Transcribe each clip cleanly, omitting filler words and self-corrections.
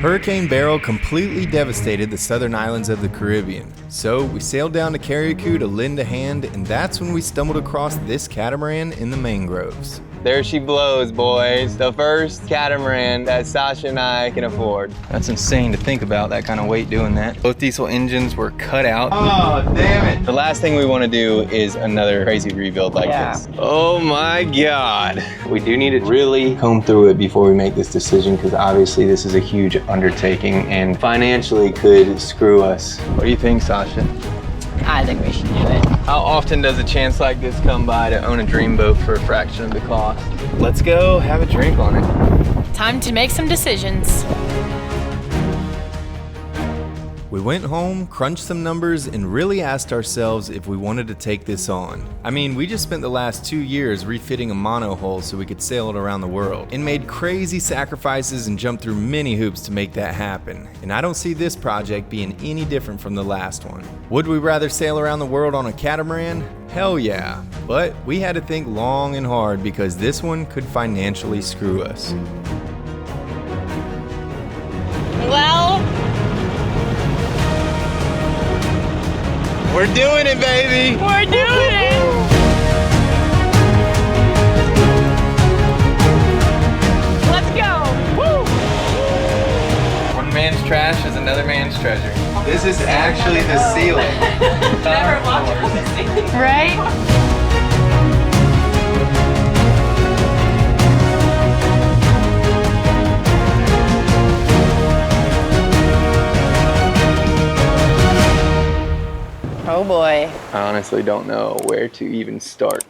Hurricane Beryl completely devastated the southern islands of the Caribbean. So we sailed down to Carriacou to lend a hand, and that's when we stumbled across this catamaran in the mangroves. There she blows, boys. The first catamaran that Sasha and I can afford. That's insane to think about, that kind of weight doing that. Both diesel engines were cut out. Oh, damn it. The last thing we want to do is another crazy rebuild like this. Oh my God. We do need to really comb through it before we make this decision, because obviously this is a huge undertaking and financially could screw us. What do you think, Sasha? I think we should do it. How often does a chance like this come by to own a dream boat for a fraction of the cost? Let's go have a drink on it. Time to make some decisions. We went home, crunched some numbers, and really asked ourselves if we wanted to take this on. I mean, we just spent the last 2 years refitting a monohull so we could sail it around the world, and made crazy sacrifices and jumped through many hoops to make that happen. And I don't see this project being any different from the last one. Would we rather sail around the world on a catamaran? Hell yeah. But we had to think long and hard because this one could financially screw us. Well, we're doing it, baby! we're doing it! Let's go! Woo! One man's trash is another man's treasure. This is actually the ceiling. Never walked on the ceiling. Right? Oh boy. I honestly don't know where to even start.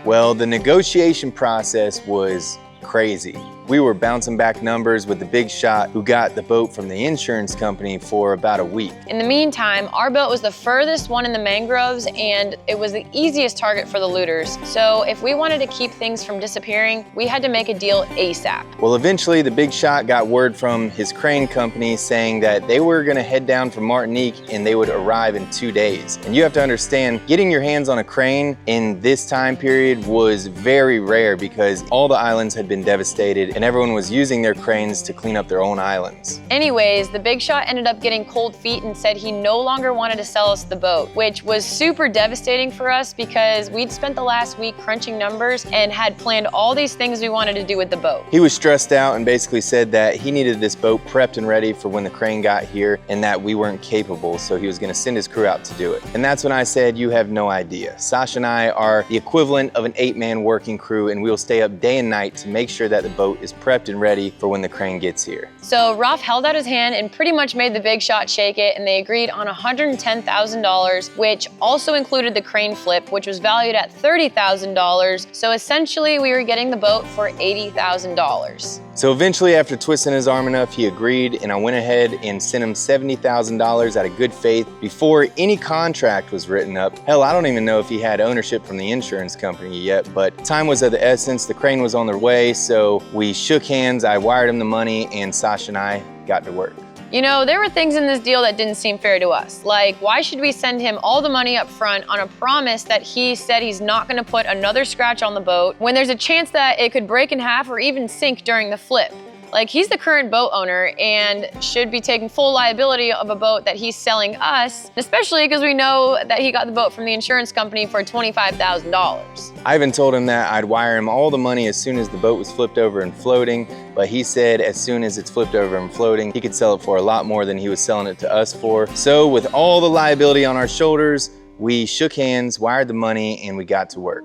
Well, the negotiation process was crazy. We were bouncing back numbers with the big shot who got the boat from the insurance company for about a week. In the meantime, our boat was the furthest one in the mangroves and it was the easiest target for the looters. So if we wanted to keep things from disappearing, we had to make a deal ASAP. Well, eventually the big shot got word from his crane company saying that they were gonna head down from Martinique and they would arrive in 2 days. And you have to understand, getting your hands on a crane in this time period was very rare because all the islands had been devastated and everyone was using their cranes to clean up their own islands. Anyways, the big shot ended up getting cold feet and said he no longer wanted to sell us the boat, which was super devastating for us because we'd spent the last week crunching numbers and had planned all these things we wanted to do with the boat. He was stressed out and basically said that he needed this boat prepped and ready for when the crane got here and that we weren't capable, so he was gonna send his crew out to do it. And that's when I said, you have no idea. Sasha and I are the equivalent of an 8-man working crew and we'll stay up day and night to make sure that the boat is prepped and ready for when the crane gets here. So Rolf held out his hand and pretty much made the big shot shake it, and they agreed on $110,000, which also included the crane flip, which was valued at $30,000. So essentially we were getting the boat for $80,000. So eventually, after twisting his arm enough, he agreed, and I went ahead and sent him $70,000 out of good faith before any contract was written up. Hell, I don't even know if he had ownership from the insurance company yet, but time was of the essence. The crane was on their way, so we shook hands, I wired him the money, and Sasha and I got to work. You know, there were things in this deal that didn't seem fair to us. Like, why should we send him all the money up front on a promise that he said he's not gonna put another scratch on the boat when there's a chance that it could break in half or even sink during the flip? Like, he's the current boat owner and should be taking full liability of a boat that he's selling us, especially because we know that he got the boat from the insurance company for $25,000. I even told him that I'd wire him all the money as soon as the boat was flipped over and floating, but he said as soon as it's flipped over and floating, he could sell it for a lot more than he was selling it to us for. So with all the liability on our shoulders, we shook hands, wired the money, and we got to work.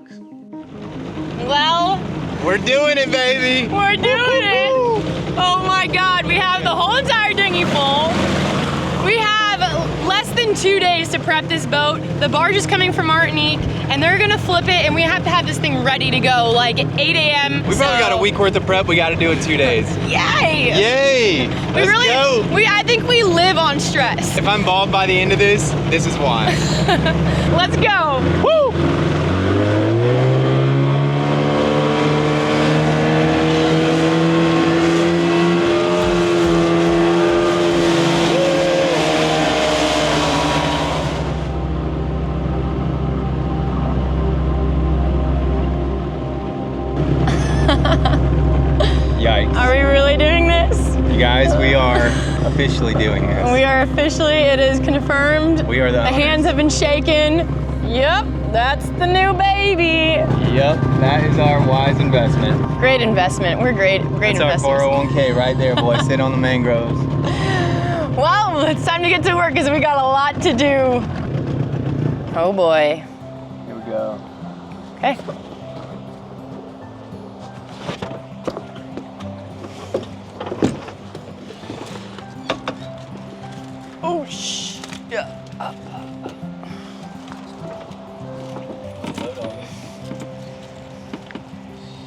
Well, we're doing it, baby! we're doing it! Oh my God, we have the whole entire dinghy full. We have less than 2 days to prep this boat. The barge is coming from Martinique and they're gonna flip it and we have to have this thing ready to go like at 8 a.m. We probably got a week worth of prep. We got to do it 2 days. Yay! Yay! Let's go! I think we live on stress. If I'm bald by the end of this, this is why. Let's go! Woo! Yikes. Are we really doing this? You guys, we are officially doing this. We are officially, it is confirmed. We are the owners. hands have been shaken. Yep, that's the new baby. Yep, that is our wise investment. Great investment. We're great That's investors. our 401k right there, boy. Sit on the mangroves. Well, it's time to get to work because we got a lot to do. Oh boy. Here we go. Okay. Oh, yeah.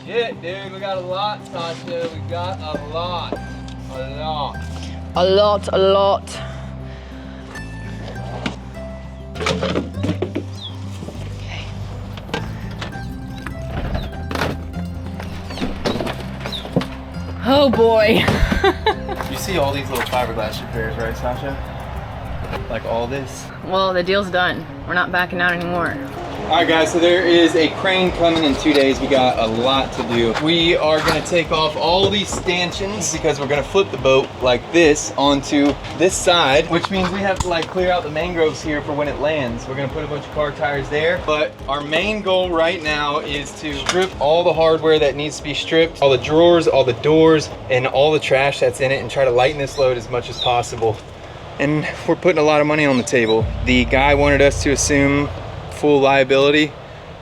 Shit, dude, we got a lot, Sasha. We got a lot. A lot. A lot. Okay. Oh boy. You see all these little fiberglass repairs, right, Sasha? Like all this? Well, the deal's done. We're not backing out anymore. All right, guys, so there is a crane coming in 2 days. We got a lot to do. We are gonna take off all these stanchions because we're gonna flip the boat like this onto this side, which means we have to like clear out the mangroves here for when it lands. We're gonna put a bunch of car tires there. But our main goal right now is to strip all the hardware that needs to be stripped, all the drawers, all the doors, and all the trash that's in it, and try to lighten this load as much as possible. And we're putting a lot of money on the table. The guy wanted us to assume full liability,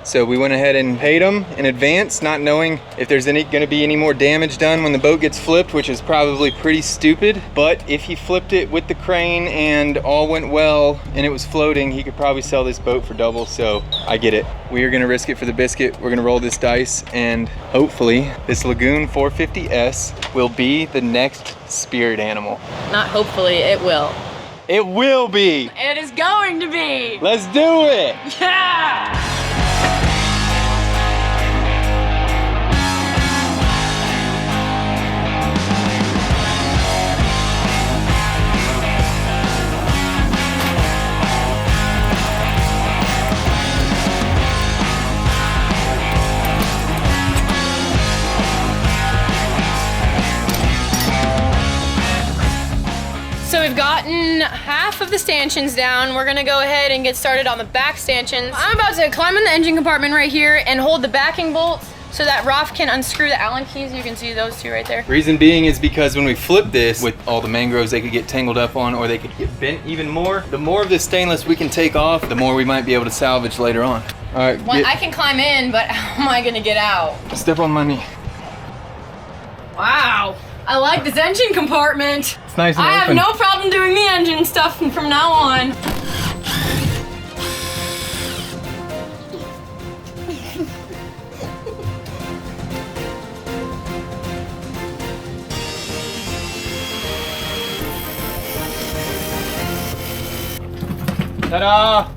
so we went ahead and paid him in advance, not knowing if there's gonna be any more damage done when the boat gets flipped, which is probably pretty stupid. But if he flipped it with the crane and all went well and it was floating, he could probably sell this boat for double. So I get it. We are gonna risk it for the biscuit. We're gonna roll this dice, and hopefully this Lagoon 450S will be the next spirit animal. Not hopefully, it will. It will be. It is going to be. Let's do it. Yeah! So we've gotten half of the stanchions down. We're gonna go ahead and get started on the back stanchions. I'm about to climb in the engine compartment right here and hold the backing bolts so that Rolf can unscrew the Allen keys. You can see those two right there. Reason being is because when we flip this with all the mangroves, they could get tangled up on, or they could get bent even more. The more of this stainless we can take off, the more we might be able to salvage later on. All right, Well, I can climb in, but how am I gonna get out? step on my knee. Wow, I like this engine compartment. It's nice and I have open. no problem doing the engine stuff from now on. Ta-da!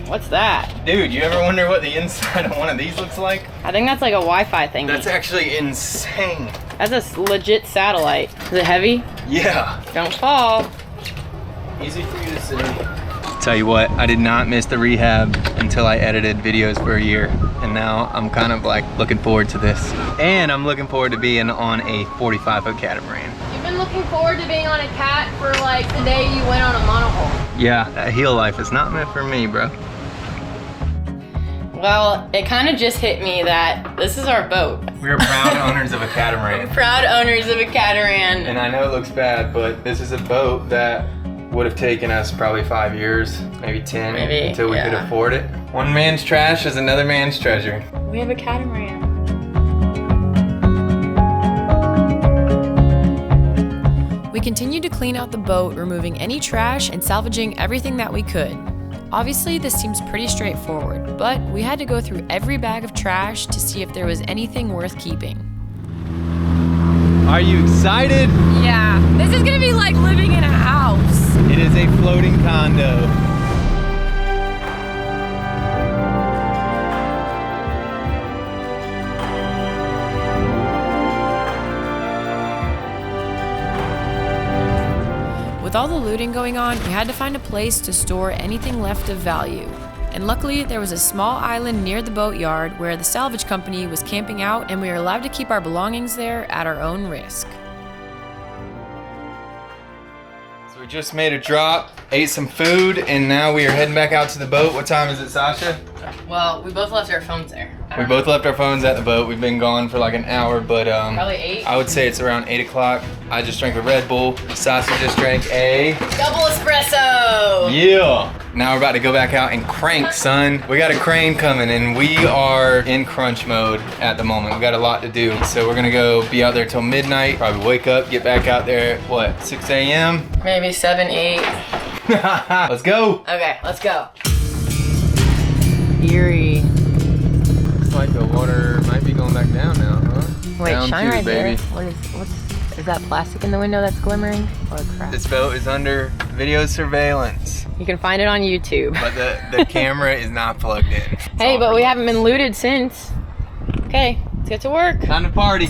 What's that? Dude, you ever wonder what the inside of one of these looks like? I think that's like a Wi-Fi thing. That's actually insane. That's a legit satellite. Is it heavy? Yeah. Don't fall. Easy for you to see. Tell you what, I did not miss the rehab until I edited videos for a year. And now I'm kind of like looking forward to this. And I'm looking forward to being on a 45-foot catamaran. You've been looking forward to being on a cat for like the day you went on a monohull. Yeah, that heel life is not meant for me, bro. Well, it kind of just hit me that this is our boat. We're proud owners of a catamaran. Proud owners of a catamaran. And I know it looks bad, but this is a boat that would have taken us probably 5 years, maybe 10, until we could afford it. One man's trash is another man's treasure. We have a catamaran. We continued to clean out the boat, removing any trash and salvaging everything that we could. Obviously, this seems pretty straightforward, but we had to go through every bag of trash to see if there was anything worth keeping. Are you excited? Yeah, this is gonna be like living in a house. It is a floating condo. With all the looting going on, we had to find a place to store anything left of value. And luckily, there was a small island near the boatyard where the salvage company was camping out, and we were allowed to keep our belongings there at our own risk. So we just made a drop, ate some food, and now we are heading back out to the boat. What time is it, Sasha? Well, we both left our phones there. We both left our phones at the boat. We've been gone for like an hour, but Probably 8. I would say it's around 8 o'clock. I just drank a Red Bull. Sasha just drank a Double espresso! yeah. Now we're about to go back out and crank, son. We got a crane coming and we are in crunch mode at the moment. We got a lot to do. So we're gonna go be out there till midnight, probably wake up, get back out there at what, 6 a.m.? Maybe 7, 8. Let's go. Okay, let's go. Eerie. Looks like the water might be going back down now, huh? Wait, down shine two, right baby. there. Is that plastic in the window that's glimmering? Or crap? This boat is under video surveillance, You can find it on YouTube. but the camera is not plugged in. Hey, but we haven't been looted since. Okay, let's get to work. Time to party.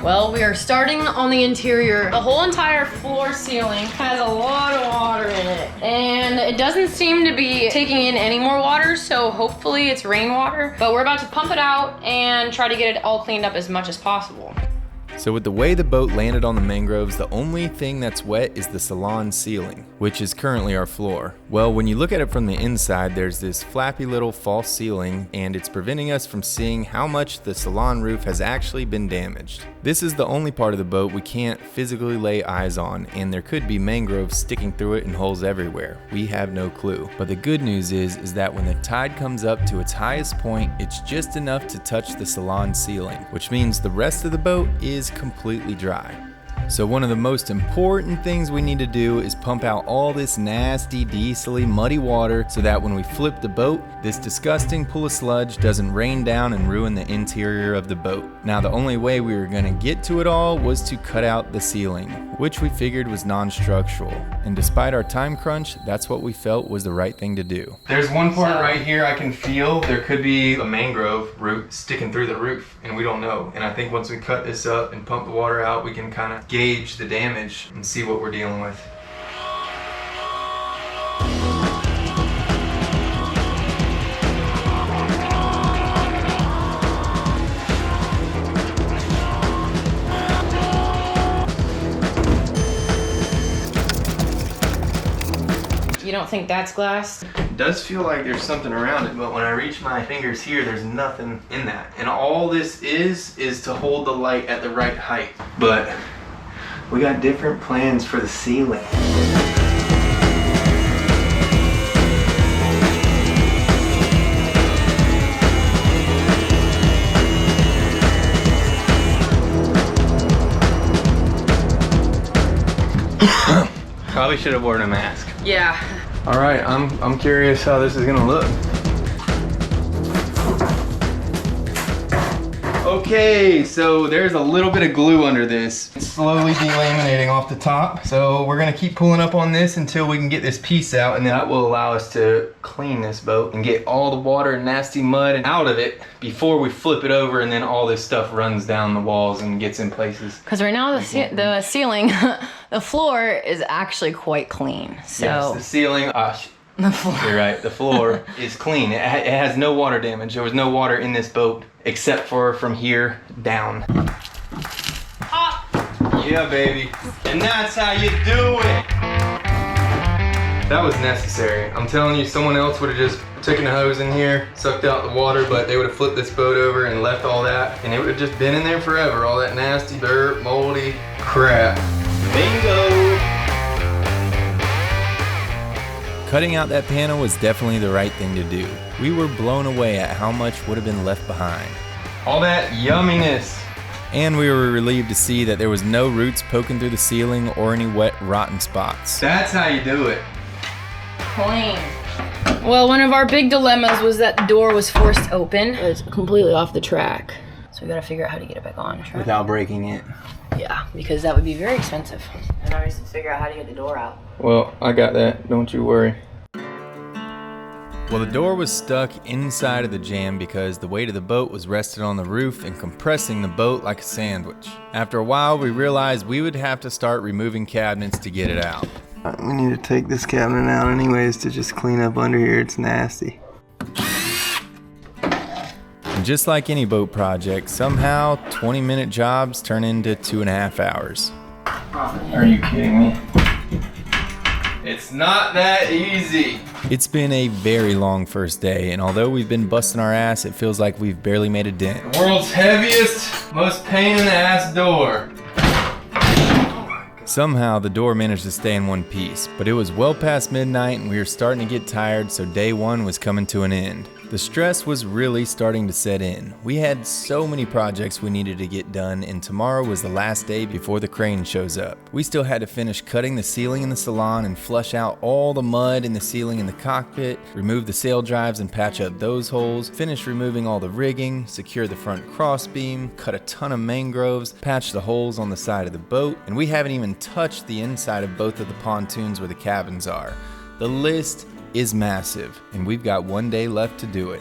Well, we are starting on the interior. The whole entire floor ceiling has a lot of water in it. And it doesn't seem to be taking in any more water, so hopefully it's rainwater. But we're about to pump it out and try to get it all cleaned up as much as possible. So with the way the boat landed on the mangroves, the only thing that's wet is the salon ceiling, which is currently our floor. Well, when you look at it from the inside, there's this flappy little false ceiling, and it's preventing us from seeing how much the salon roof has actually been damaged. This is the only part of the boat we can't physically lay eyes on, and there could be mangroves sticking through it and holes everywhere. We have no clue. But the good news is that when the tide comes up to its highest point, it's just enough to touch the salon ceiling, which means the rest of the boat is completely dry. So one of the most important things we need to do is pump out all this nasty, diesely, muddy water so that when we flip the boat, this disgusting pool of sludge doesn't rain down and ruin the interior of the boat. Now the only way we were gonna get to it all was to cut out the ceiling, which we figured was non-structural. And despite our time crunch, that's what we felt was the right thing to do. There's one part right here I can feel there could be a mangrove root sticking through the roof, and we don't know. And I think once we cut this up and pump the water out, we can kind of gauge the damage and see what we're dealing with. You don't think that's glass? It does feel like there's something around it, but when I reach my fingers here, there's nothing in that. And all this is to hold the light at the right height. But we got different plans for the ceiling. Probably should have worn a mask. Yeah. All right, I'm curious how this is gonna look. Okay, so there's a little bit of glue under this. It's slowly delaminating off the top. So we're gonna keep pulling up on this until we can get this piece out, and then that will allow us to clean this boat and get all the water and nasty mud out of it before we flip it over, and then all this stuff runs down the walls and gets in places. Because right now the ceiling, the floor is actually quite clean. So Yes, the ceiling, the floor. you're right, the floor is clean. It has no water damage. There was no water in this boat except for from here down. Yeah, baby. And that's how you do it. That was necessary. I'm telling you, someone else would have just taken the hose in here, sucked out the water, but they would have flipped this boat over and left all that, and it would have just been in there forever. All that nasty dirt, moldy crap. Bingo! Cutting out that panel was definitely the right thing to do. We were blown away at how much would have been left behind. All that yumminess. And we were relieved to see that there was no roots poking through the ceiling or any wet, rotten spots. That's how you do it. Clean. Well, one of our big dilemmas was that the door was forced open. It's completely off the track. So we gotta figure out how to get it back on. Without breaking it. Yeah, because that would be very expensive. And I used to figure out how to get the door out. Well, I got that. Don't you worry. Well, the door was stuck inside of the jam because the weight of the boat was rested on the roof and compressing the boat like a sandwich. After a while, we realized we would have to start removing cabinets to get it out. We need to take this cabinet out anyways to just clean up under here. It's nasty. And just like any boat project, somehow 20-minute jobs turn into 2.5 hours. Are you kidding me? It's not that easy. It's been a very long first day, and although we've been busting our ass, it feels like we've barely made a dent. The world's heaviest, most pain in the ass door. Somehow the door managed to stay in one piece, but it was well past midnight and we were starting to get tired, so day one was coming to an end. The stress was really starting to set in. We had so many projects we needed to get done, and tomorrow was the last day before the crane shows up. We still had to finish cutting the ceiling in the salon and flush out all the mud in the ceiling in the cockpit, remove the sail drives and patch up those holes, finish removing all the rigging, secure the front crossbeam, cut a ton of mangroves, patch the holes on the side of the boat, and we haven't even touched the inside of both of the pontoons where the cabins are. The list is massive, and we've got one day left to do it.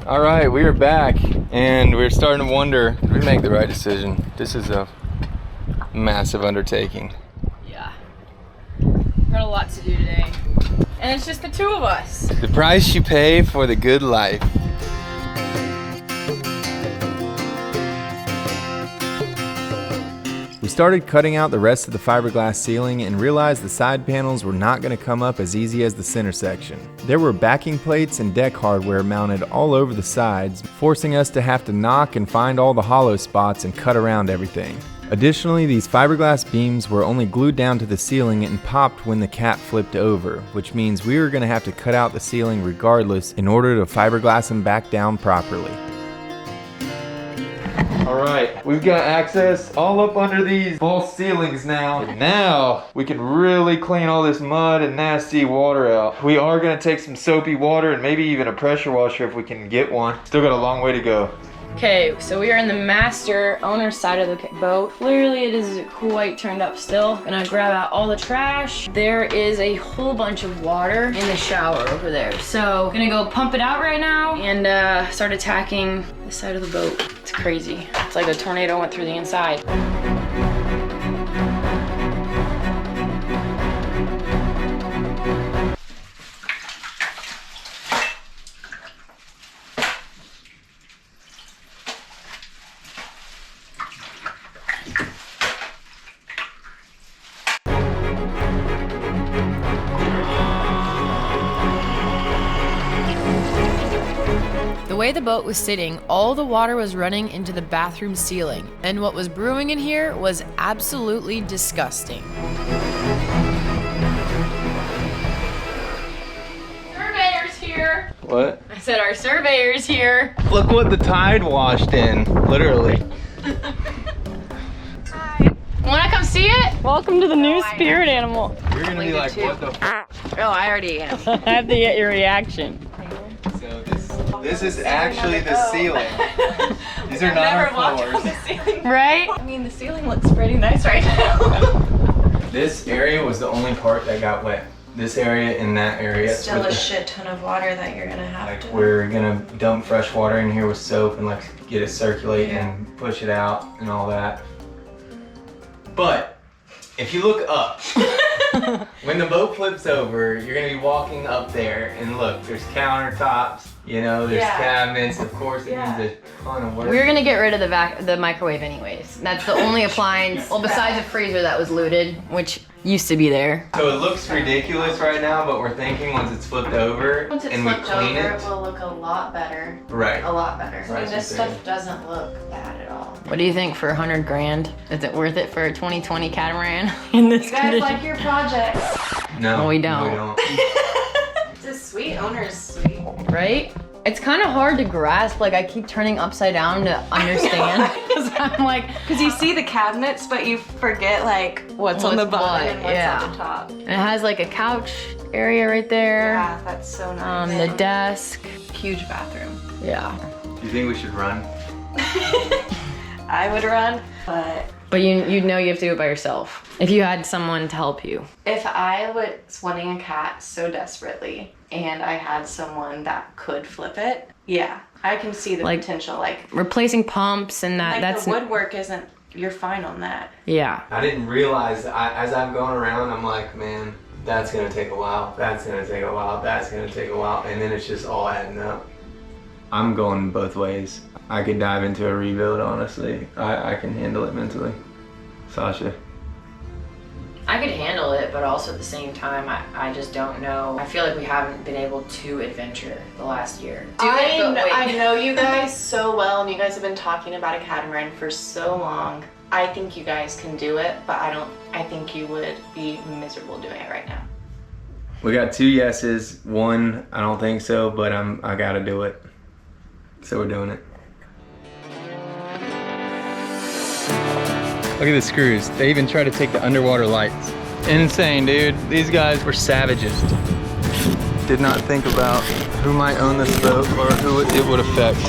All right, we are back, and we're starting to wonder, did we make the right decision? This is a massive undertaking. Yeah. We've got a lot to do today. And it's just the two of us. The price you pay for the good life. We started cutting out the rest of the fiberglass ceiling and realized the side panels were not going to come up as easy as the center section. There were backing plates and deck hardware mounted all over the sides, forcing us to have to knock and find all the hollow spots and cut around everything. Additionally, these fiberglass beams were only glued down to the ceiling and popped when the cap flipped over, which means we were going to have to cut out the ceiling regardless in order to fiberglass them back down properly. All right, we've got access all up under these false ceilings now. And now we can really clean all this mud and nasty water out. We are gonna take some soapy water and maybe even a pressure washer if we can get one. Still got a long way to go. Okay, so we are in the master owner's side of the boat. Clearly it is quite turned up still. Gonna grab out all the trash. There is a whole bunch of water in the shower over there. So gonna go pump it out right now and start attacking the side of the boat. It's crazy. It's like a tornado went through the inside. The way the boat was sitting, all the water was running into the bathroom ceiling, and what was brewing in here was absolutely disgusting. Surveyor's here. What? I said our surveyor's here. Look what the tide washed in, literally. Hi. Wanna come see it? Welcome to the new spirit animal. You're gonna be like, what the Oh, I already am. I have to get your reaction. So this is actually the ceiling. These are not our floors. Right? I mean, the ceiling looks pretty nice right now. This area was the only part that got wet. This area and that area. Still a shit ton of water that you're gonna have to. We're gonna dump fresh water in here with soap and like get it circulate and push it out and all that. But if you look up, when the boat flips over, you're gonna be walking up there and look, there's countertops, you know, there's cabinets, of course it needs a ton of work. We're gonna get rid of the microwave anyways. That's the only appliance, well besides the freezer that was looted, which used to be there. So it looks ridiculous right now, but we're thinking once it's flipped over Once it's and we flipped clean over, it. it will look a lot better. Right. A lot better. Right, I mean, this so there. stuff doesn't look bad at all. What do you think for 100 grand? Is it worth it for a 2020 catamaran in this You guys condition? like your projects. No, No, we don't. We don't. It's a sweet owner's suite. Right? It's kind of hard to grasp. Like I keep turning upside down to understand. Because I'm like, Because you see the cabinets, but you forget like what's on the bottom and what's on the top. and it has like a couch area right there. Yeah, that's so nice. The desk. Huge bathroom. Yeah. Do you think we should run? I would run, but But you know you have to do it by yourself. If you had someone to help you. if I was wanting a cat so desperately and I had someone that could flip it, yeah, I can see the Like, potential. Like replacing pumps and that's the woodwork isn't. You're fine on that. yeah. I didn't realize, as I've gone around, I'm like, man, that's gonna take a while, that's gonna take a while, that's gonna take a while, and then it's just all adding up. I'm going both ways. I could dive into a rebuild, honestly. I can handle it mentally. Sasha. I could handle it, but also at the same time, I just don't know. I feel like we haven't been able to adventure the last year. I know you guys so well, and you guys have been talking about a catamaran for so long. I think you guys can do it, but I think you would be miserable doing it right now. We got 2 yeses, 1, I don't think so, but I gotta do it. So we're doing it. Look at the screws. They even try to take the underwater lights. Insane, dude. These guys were savages. Did not think about who might own this boat or who it would affect.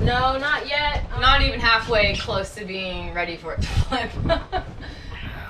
No, not yet. I'm not even halfway close to being ready for it to flip.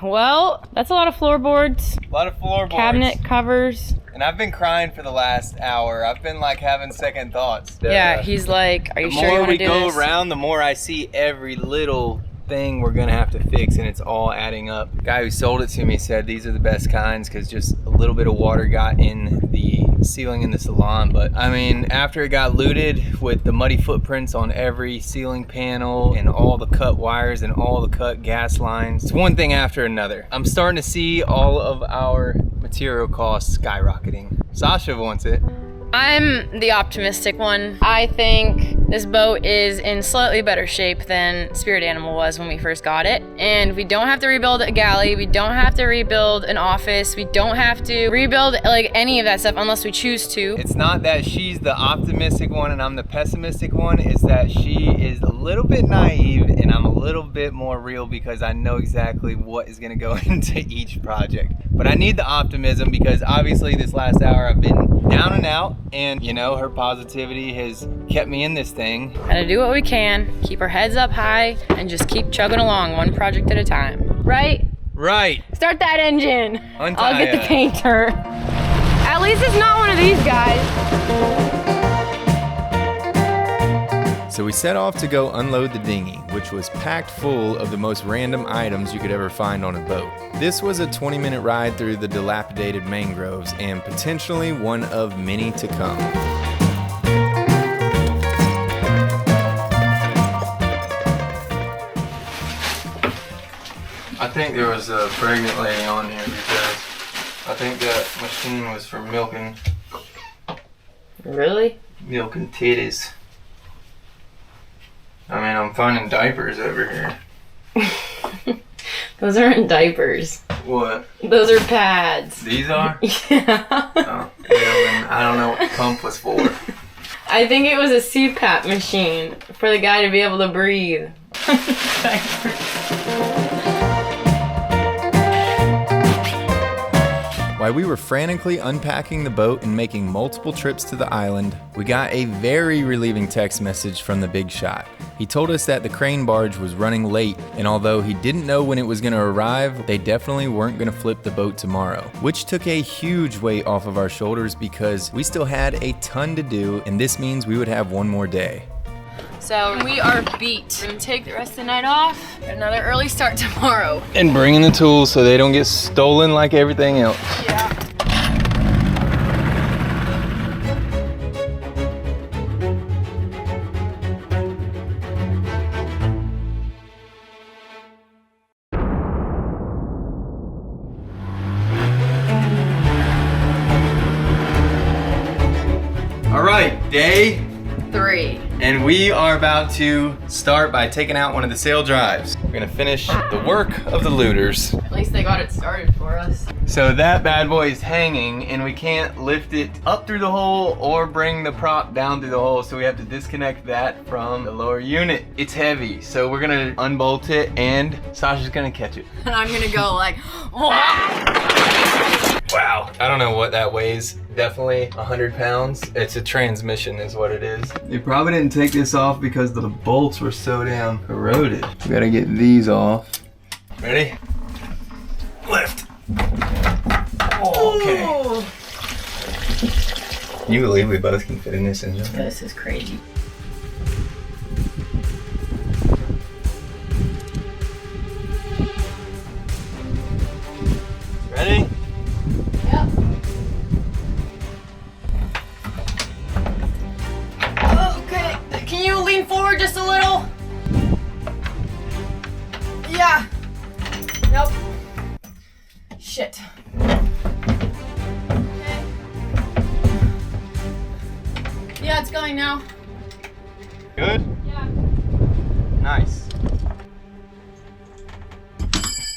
Well, that's a lot of floorboards, A lot of floorboards. cabinet covers. And I've been crying for the last hour. I've been like having second thoughts. Yeah, he's like, are you sure you want to do this? The more we go around, the more I see every little thing we're gonna have to fix, and it's all adding up. The guy who sold it to me said these are the best kinds because just a little bit of water got in the ceiling in the salon. But I mean, after it got looted with the muddy footprints on every ceiling panel and all the cut wires and all the cut gas lines, it's one thing after another. I'm starting to see all of our material costs skyrocketing. Sasha wants it. I'm the optimistic one. I think this boat is in slightly better shape than Spirit Animal was when we first got it. And we don't have to rebuild a galley. We don't have to rebuild an office. We don't have to rebuild like any of that stuff unless we choose to. It's not that she's the optimistic one and I'm the pessimistic one. It's that she is a little bit naive and I'm a little bit more real because I know exactly what is gonna go into each project. But I need the optimism because obviously this last hour I've been down and out, and you know, her positivity has kept me in this thing. Gotta do what we can, keep our heads up high, and just keep chugging along one project at a time. Right? Right. Start that engine. Untie I'll get the it. painter. At least it's not one of these guys. So we set off to go unload the dinghy, which was packed full of the most random items you could ever find on a boat. This was a 20-minute ride through the dilapidated mangroves and potentially one of many to come. I think there was a pregnant lady on here because I think that machine was for milking Really? titties. I mean, I'm finding diapers over here. Those aren't diapers. What? Those are pads. These are? Yeah. Oh, well, then I don't know what the pump was for. I think it was a CPAP machine for the guy to be able to breathe. While we were frantically unpacking the boat and making multiple trips to the island, we got a very relieving text message from the big shot. He told us that the crane barge was running late, and although he didn't know when it was going to arrive, they definitely weren't going to flip the boat tomorrow, which took a huge weight off of our shoulders because we still had a ton to do, and this means we would have one more day. So we are beat. We're gonna take the rest of the night off. Another early start tomorrow. And bringing the tools so they don't get stolen like everything else. Yeah. All right, day 3. And we are about to start by taking out one of the sail drives. We're gonna finish the work of the looters. At least they got it started for us. So that bad boy is hanging and we can't lift it up through the hole or bring the prop down through the hole. So we have to disconnect that from the lower unit. It's heavy, so we're gonna unbolt it and Sasha's gonna catch it. And I'm gonna go like, Wow. I don't know what that weighs. Definitely 100 pounds. It's a transmission is what it is. They probably didn't take this off because the bolts were so damn corroded. We gotta get these off. Ready? Lift. Oh, okay. Can you believe we both can fit in this engine? this is crazy. Ready? Yep. Okay, can you lean forward just a little? Yeah. Nope. Shit. Okay. Yeah, it's going now. Good? Yeah. Nice.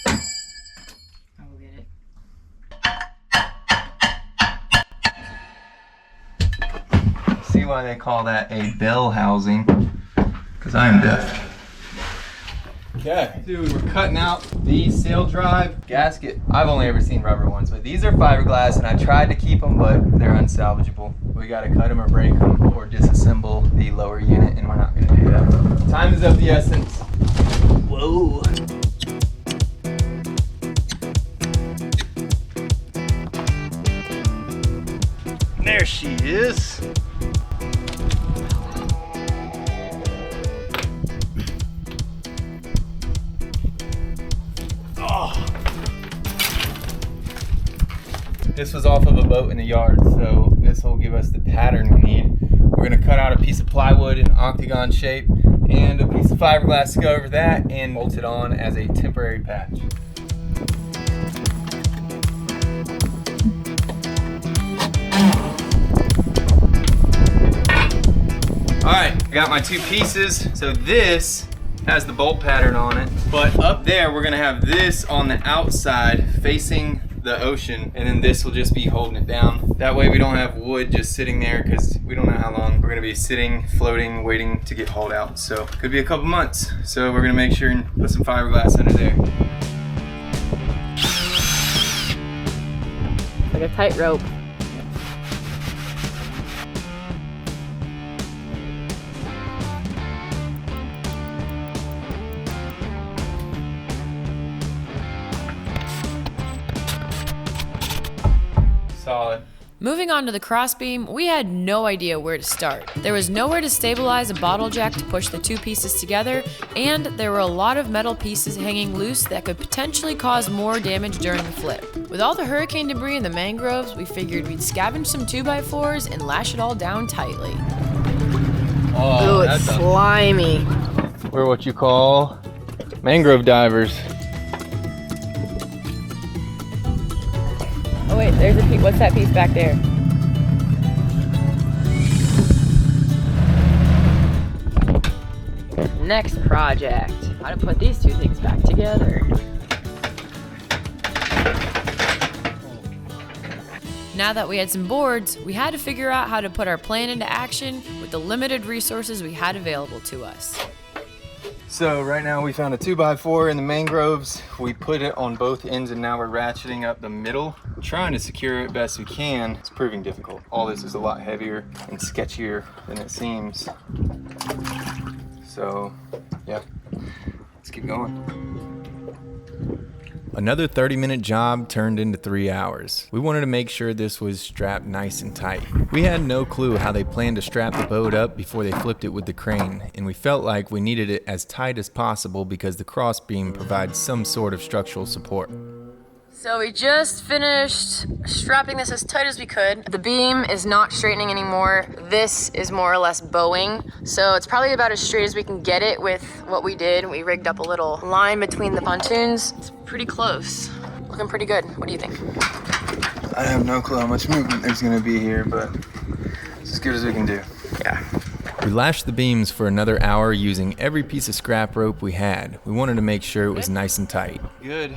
I will get it. See why they call that a bell housing? Because I am deaf. Okay, dude, we're cutting out the sail drive gasket. I've only ever seen rubber ones, but these are fiberglass and I tried to keep them, but they're unsalvageable. We gotta cut them or break them or disassemble the lower unit and we're not gonna do that. Time is of the essence. Whoa. There she is. This was off of a boat in the yard, so this will give us the pattern we need. We're gonna cut out a piece of plywood in octagon shape and a piece of fiberglass to go over that and bolt it on as a temporary patch. All right, I got my two pieces. So this has the bolt pattern on it, but up there we're gonna have this on the outside facing the ocean, and then this will just be holding it down. That way we don't have wood just sitting there because we don't know how long we're gonna be sitting, floating, waiting to get hauled out. So could be a couple months. So we're gonna make sure and put some fiberglass under there. Like a tightrope. Solid. Moving on to the crossbeam, we had no idea where to start. There was nowhere to stabilize a bottle jack to push the two pieces together, and there were a lot of metal pieces hanging loose that could potentially cause more damage during the flip. With all the hurricane debris in the mangroves, we figured we'd scavenge some 2x4s and lash it all down tightly. Oh, Ooh, it's slimy. We're what you call mangrove divers. Oh wait, there's a piece. What's that piece back there? Next project. How to put these two things back together. Now that we had some boards, we had to figure out how to put our plan into action with the limited resources we had available to us. So right now we found a 2x4 in the mangroves. We put it on both ends and now we're ratcheting up the middle, trying to secure it best we can. It's proving difficult. All this is a lot heavier and sketchier than it seems. So yeah, let's keep going. Another 30-minute job turned into 3 hours. We wanted to make sure this was strapped nice and tight. We had no clue how they planned to strap the boat up before they flipped it with the crane, and we felt like we needed it as tight as possible because the crossbeam provides some sort of structural support. So we just finished strapping this as tight as we could. The beam is not straightening anymore. This is more or less bowing. So it's probably about as straight as we can get it with what we did. We rigged up a little line between the pontoons. It's pretty close. Looking pretty good. What do you think? I have no clue how much movement there's gonna be here, but it's as good as we can do. Yeah. We lashed the beams for another hour using every piece of scrap rope we had. We wanted to make sure it was nice and tight. Good.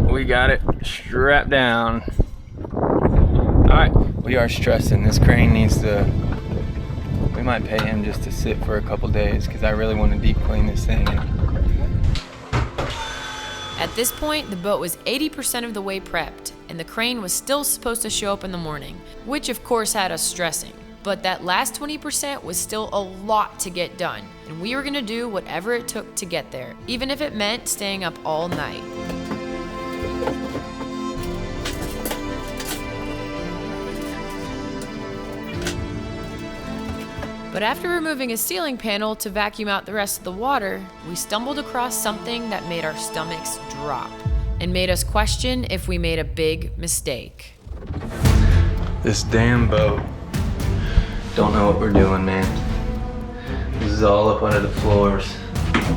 We got it strapped down. All right, we are stressing. This crane needs to, we might pay him just to sit for a couple days because I really want to deep clean this thing. At this point, the boat was 80% of the way prepped, and the crane was still supposed to show up in the morning, which of course had us stressing. But that last 20% was still a lot to get done, and we were gonna do whatever it took to get there, even if it meant staying up all night. But after removing a ceiling panel to vacuum out the rest of the water, we stumbled across something that made our stomachs drop and made us question if we made a big mistake. This damn boat. Don't know what we're doing, man. This is all up under the floors.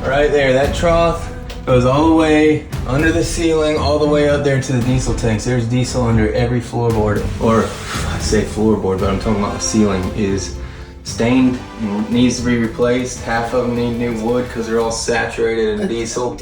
Right there, that trough goes all the way under the ceiling, all the way up there to the diesel tanks. There's diesel under every floorboard. Or, I say floorboard, but I'm talking about the ceiling is stained, needs to be replaced. Half of them need new wood because they're all saturated in diesel.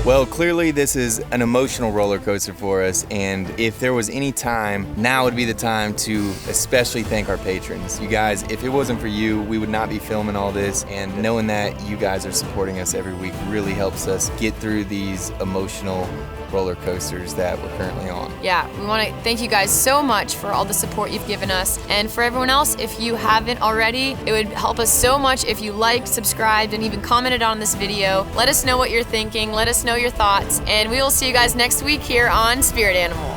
Well, clearly this is an emotional roller coaster for us, and if there was any time, now would be the time to especially thank our patrons. You guys, if it wasn't for you, we would not be filming all this, and knowing that you guys are supporting us every week really helps us get through these emotional roller coasters that we're currently on. Yeah, we want to thank you guys so much for all the support you've given us. And for everyone else, if you haven't already, it would help us so much if you liked, subscribed, and even commented on this video. Let us know what you're thinking. Let us know your thoughts. And we will see you guys next week here on Spirit Animal.